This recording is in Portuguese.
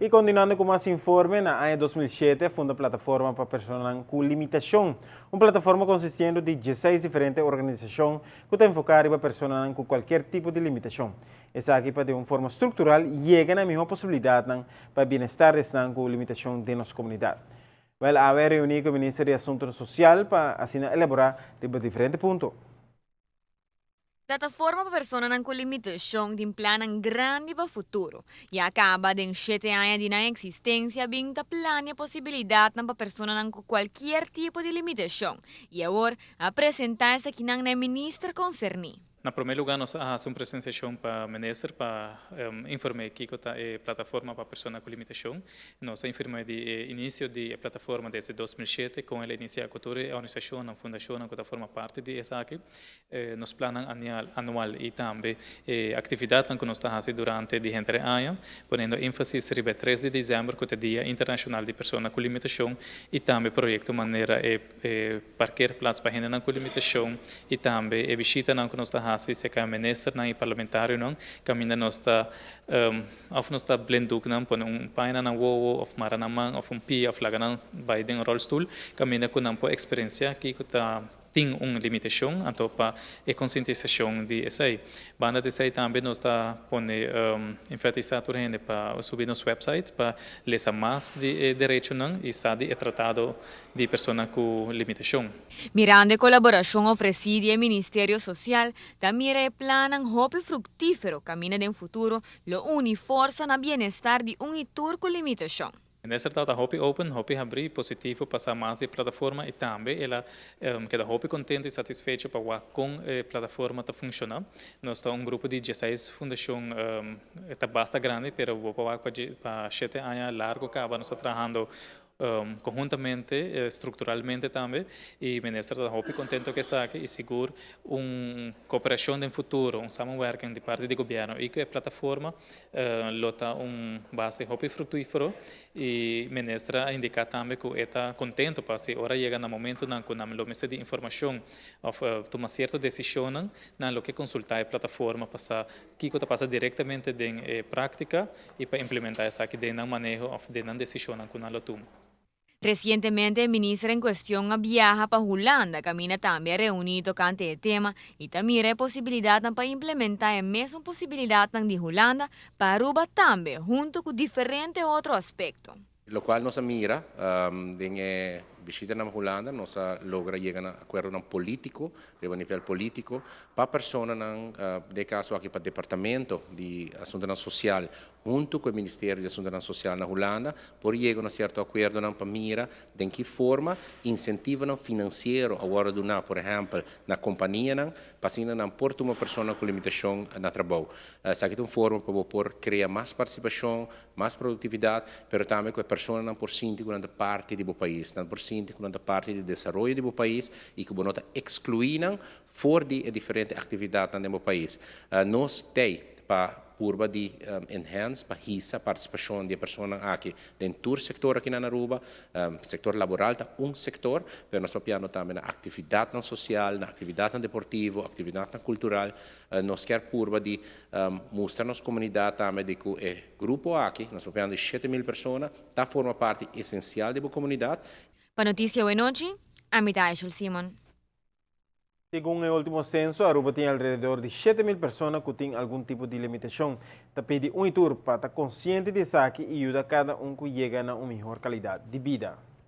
E continuando com mais informe, na ano 2007 funda a plataforma para pessoas com limitação, uma plataforma consistente de 16 diferentes organizações que está enfocada para pessoas com qualquer tipo de limitação. Essa aqui para de uma forma estrutural chega na mesma possibilidade para o bem-estar de pessoas com limitação de nossa comunidade. Well, a ver reunir com o Ministério de Assuntos Social para assim elaborar diferentes pontos. Plataforma para pessoas com limitação tem plano grande para o futuro e acaba de 7 anos de existência, bem da plano possibilidade para pessoas com qualquer tipo de limitação e agora apresentar-se aqui na ministra concernida. Na primeiro lugar, nós fazemos uma apresentação para o ministro, para informar aqui que a plataforma para pessoas com limitação. Nós informamos do início da plataforma desde 2007, com ela iniciar a organização, a fundação, que forma parte dessa aqui. Nos planos anual e também atividades que nós fazemos durante o ano, ponendo ênfase no 3 de dezembro, que é o Dia Internacional de Pessoas com Limitação, e também projeto maneira parquear plazas para gente com limitação, e também visita que nós fazemos se que a ministra e parlamentar não caminha nós está blenduk não põe paina na wo of maranamang of pia of laganan by den rollstool caminha com não por experiência que está tem uma limitação, então para a conscientização de essa aí. Banda dessa aí também nós está pone enfatizar para subir nosso website para ler mais de direito não e sabe é tratado de pessoas com limitação. Mirando a colaboração oferecida ao Ministério Social, também é plano hope fructífero caminha de futuro, lo une força na bem-estar de itur com limitação. Nessa trata Hopi Open, Hopi abrir positivo para mais de plataforma e também ela queda Hopi contente e satisfeito para com a plataforma está funcionando. Nós estamos grupo de 16 fundação está bastante grande, pero vou para 7 anos largo acaba nós trabalhando conjuntamente, estruturalmente também, e o ministro está muito contente que saque e seguro uma cooperação no futuro, working de parte do governo e que a plataforma lota base muito frutífero e o ministro indica também que está contente para se ora chega no momento na que nós temos de informação tomar certa decisão na lo que consultar a plataforma para que está passa diretamente em prática e para implementar essa aqui de manejo de decisão que nós tomamos. Recientemente, el ministro en cuestión viaja para Holanda, camina también reunido con el tema y también hay posibilidad para implementar la misma posibilidad de Holanda para Aruba también, junto con diferentes otros aspectos. Lo cual nos mira en visita na Holanda, nós logra chegar a acordo político, a nível político, para pessoas de caso aqui para o Departamento de Assuntos Social, junto com o Ministério de Assuntos Social na Holanda, por chegar a um certo acordo para mira de que forma incentivo financeiro agora do por exemplo, na companhia para não pôr uma pessoa com limitação na trabalho. Essa aqui é uma forma para criar mais participação, mais produtividade, mas também que a pessoa não por sentir que parte do país, não por da parte do desenvolvimento do país e que não excluíram fora de diferentes atividades no país. Nós temos para curva de enhance para a participação de pessoas aqui dentro do setor aqui na Aruba, setor laboral é setor, mas nós temos também na atividade social, na atividade deportiva, atividade cultural, nós queremos curva de mostrar nossa comunidade também de que o grupo aqui, nós temos de 7.000 pessoas, está forma parte essencial da comunidade. Para Notícia Buenas Noches, a mitad de Simon. Según el último censo, Aruba tiene alrededor de 7.000 personas que tienen algún tipo de limitación. Te pide un tour para estar consciente de eso y ayuda a cada uno que llega a una mejor calidad de vida.